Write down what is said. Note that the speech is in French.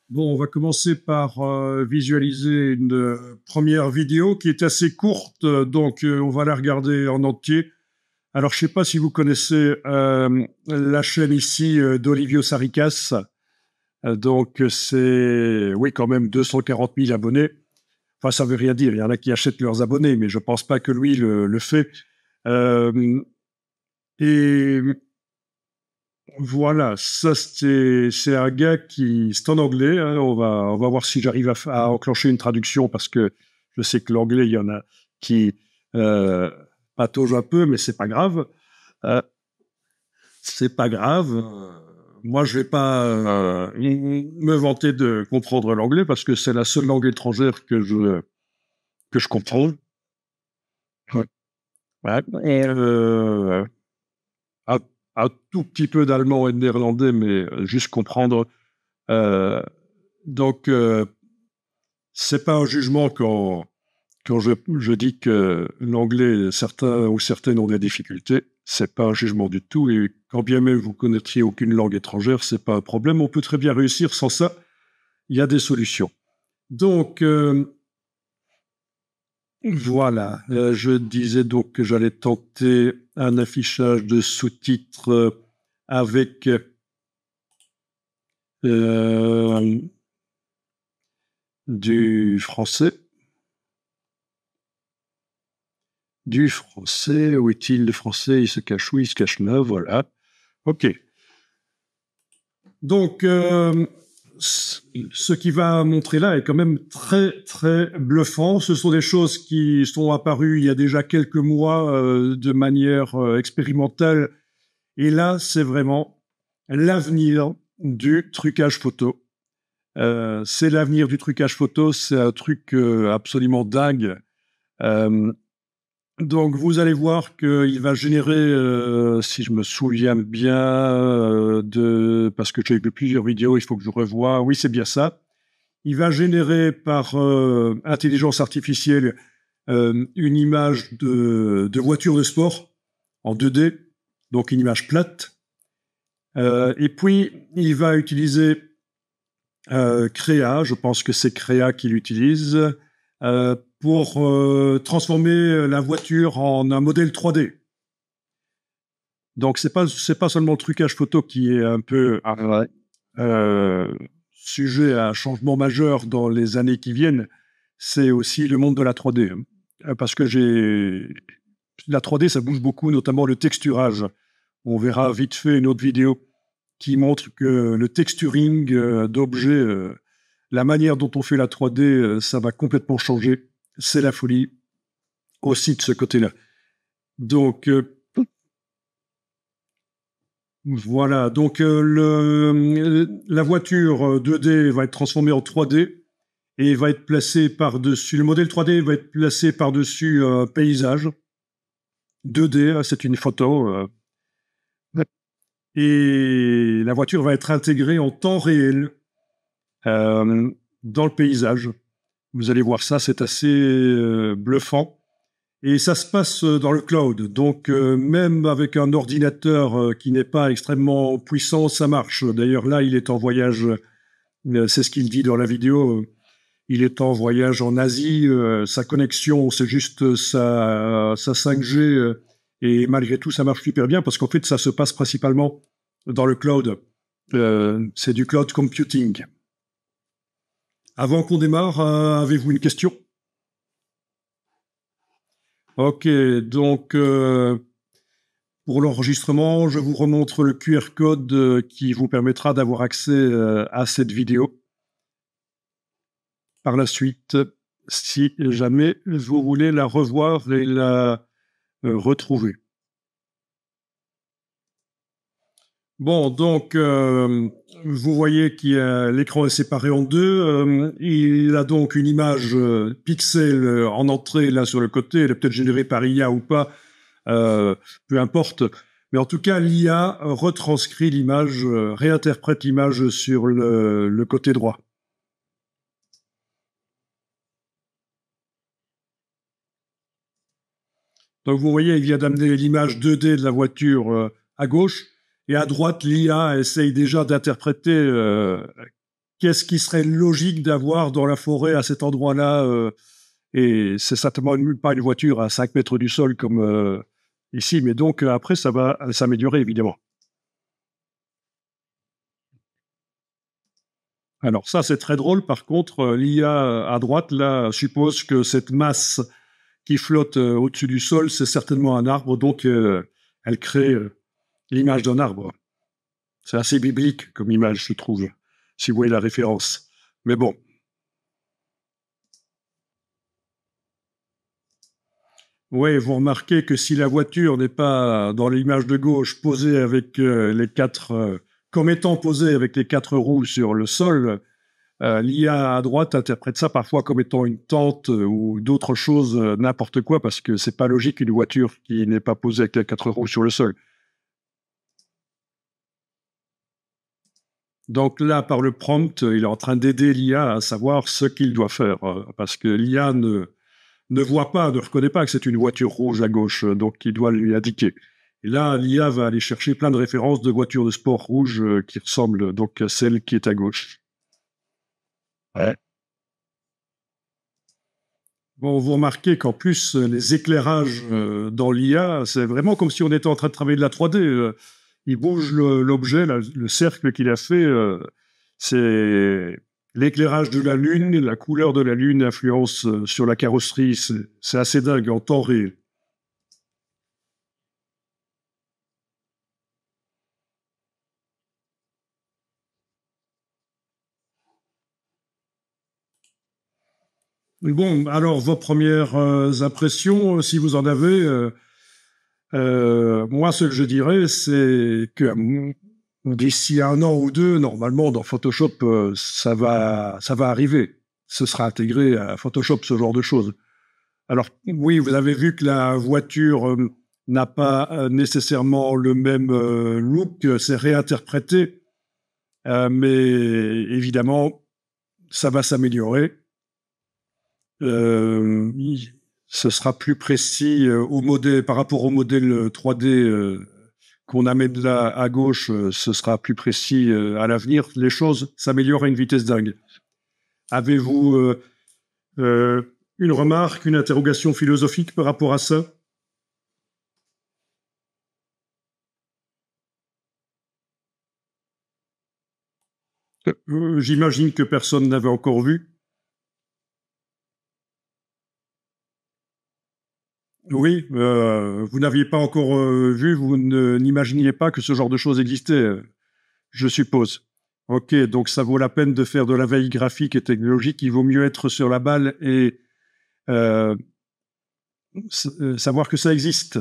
Bon, on va commencer par visualiser une première vidéo qui est assez courte, donc on va la regarder en entier. Alors, je sais pas si vous connaissez la chaîne ici d'Olivio Saricas. Donc, c'est, oui, quand même 240 000 abonnés. Enfin, ça veut rien dire. Il y en a qui achètent leurs abonnés, mais je pense pas que lui le fait. Euh, et voilà, ça c'est un gars qui c'est en anglais. Hein, on va voir si j'arrive à enclencher une traduction parce que je sais que l'anglais il y en a qui euh, pataugent un peu, mais c'est pas grave. Euh, c'est pas grave. Moi, je vais pas me vanter de comprendre l'anglais parce que c'est la seule langue étrangère que je comprends. Ouais. Ouais. Et un, un tout petit peu d'allemand et de néerlandais, mais juste comprendre. Euh, donc, c'est pas un jugement quand je dis que l'anglais, certains ou certaines ont des difficultés. C'est pas un jugement du tout. Et quand bien même vous connaîtriez aucune langue étrangère, c'est pas un problème. On peut très bien réussir sans ça. Il y a des solutions. Donc, voilà. Je disais donc que j'allais tenter un affichage de sous-titres avec euh, du français. Du français, où est-il le français? Il se cache où? Il se cache là, voilà. OK. Donc, ce qui va montrer là est quand même très, très bluffant. Ce sont des choses qui sont apparues il y a déjà quelques mois de manière expérimentale. Et là, c'est vraiment l'avenir du trucage photo. C'est l'avenir du trucage photo. C'est un truc absolument dingue. Euh, Donc, vous allez voir qu'il va générer, si je me souviens bien, parce que j'ai vu plusieurs vidéos, il faut que je revoie. Oui, c'est bien ça. Il va générer par intelligence artificielle une image de voiture de sport en 2D, donc une image plate. Et puis, il va utiliser Créa, je pense que c'est Créa qu'il utilise, pour transformer la voiture en un modèle 3D. Donc c'est pas seulement le trucage photo qui est un peu euh, sujet à un changement majeur dans les années qui viennent, c'est aussi le monde de la 3D. Parce que la 3D, ça bouge beaucoup, notamment le texturage. On verra vite fait une autre vidéo qui montre que le texturing d'objets, la manière dont on fait la 3D, ça va complètement changer. C'est la folie aussi de ce côté-là. Donc, voilà. Donc, la voiture 2D va être transformée en 3D et va être placée par-dessus. Le modèle 3D va être placé par-dessus un paysage 2D. C'est une photo. Et la voiture va être intégrée en temps réel dans le paysage. Vous allez voir ça, c'est assez bluffant. Et ça se passe dans le cloud. Donc, même avec un ordinateur qui n'est pas extrêmement puissant, ça marche. D'ailleurs, là, il est en voyage, c'est ce qu'il dit dans la vidéo, il est en voyage en Asie. Sa connexion, c'est juste sa 5G. Et malgré tout, ça marche super bien parce qu'en fait, ça se passe principalement dans le cloud. C'est du cloud computing. Avant qu'on démarre, avez-vous une question? Ok, donc pour l'enregistrement, je vous remontre le QR code qui vous permettra d'avoir accès à cette vidéo. Par la suite, si jamais vous voulez la revoir et la retrouver. Bon, donc vous voyez que l'écran est séparé en deux. Il a donc une image pixel en entrée là sur le côté. Elle est peut-être générée par IA ou pas, peu importe. Mais en tout cas, l'IA retranscrit l'image, réinterprète l'image sur le côté droit. Donc vous voyez, il vient d'amener l'image 2D de la voiture à gauche, et à droite, l'IA essaye déjà d'interpréter qu'est-ce qui serait logique d'avoir dans la forêt à cet endroit-là et c'est certainement pas une voiture à 5 mètres du sol comme ici, mais donc après, ça va s'améliorer, évidemment. Alors ça, c'est très drôle. Par contre, l'IA à droite, là, suppose que cette masse qui flotte au-dessus du sol, c'est certainement un arbre, donc elle crée l'image d'un arbre. C'est assez biblique comme image, je trouve, si vous voyez la référence. Mais bon. Oui, vous remarquez que si la voiture n'est pas dans l'image de gauche posée avec comme étant posée avec les 4 roues sur le sol, l'IA à droite interprète ça parfois comme étant une tente ou d'autres choses, n'importe quoi, parce que c'est pas logique une voiture qui n'est pas posée avec les 4 roues sur le sol. Donc là, par le prompt, il est en train d'aider l'IA à savoir ce qu'il doit faire, parce que l'IA ne voit pas, ne reconnaît pas que c'est une voiture rouge à gauche, donc il doit lui indiquer. Et là, l'IA va aller chercher plein de références de voitures de sport rouges qui ressemblent donc à celle qui est à gauche. Ouais. Bon, vous remarquez qu'en plus, les éclairages dans l'IA, c'est vraiment comme si on était en train de travailler de la 3D. Il bouge l'objet, le cercle qu'il a fait, c'est l'éclairage de la Lune, la couleur de la Lune influence sur la carrosserie. C'est assez dingue en temps réel. Bon, alors vos premières impressions, si vous en avez, moi ce que je dirais, c'est que d'ici 1 an ou 2, normalement dans Photoshop, ça va arriver. Ce sera intégré à Photoshop, ce genre de choses. Alors oui, vous avez vu que la voiture n'a pas nécessairement le même look, c'est réinterprété, mais évidemment, ça va s'améliorer. Euh, Ce sera plus précis au modèle, par rapport au modèle 3D qu'on amène là à gauche, ce sera plus précis à l'avenir. Les choses s'améliorent à une vitesse dingue. Avez-vous une remarque, une interrogation philosophique par rapport à ça? J'imagine que personne n'avait encore vu. Oui, vous n'aviez pas encore vu, vous n'imaginiez pas que ce genre de choses existait, je suppose. Ok, donc ça vaut la peine de faire de la veille graphique et technologique. Il vaut mieux être sur la balle et euh, savoir que ça existe.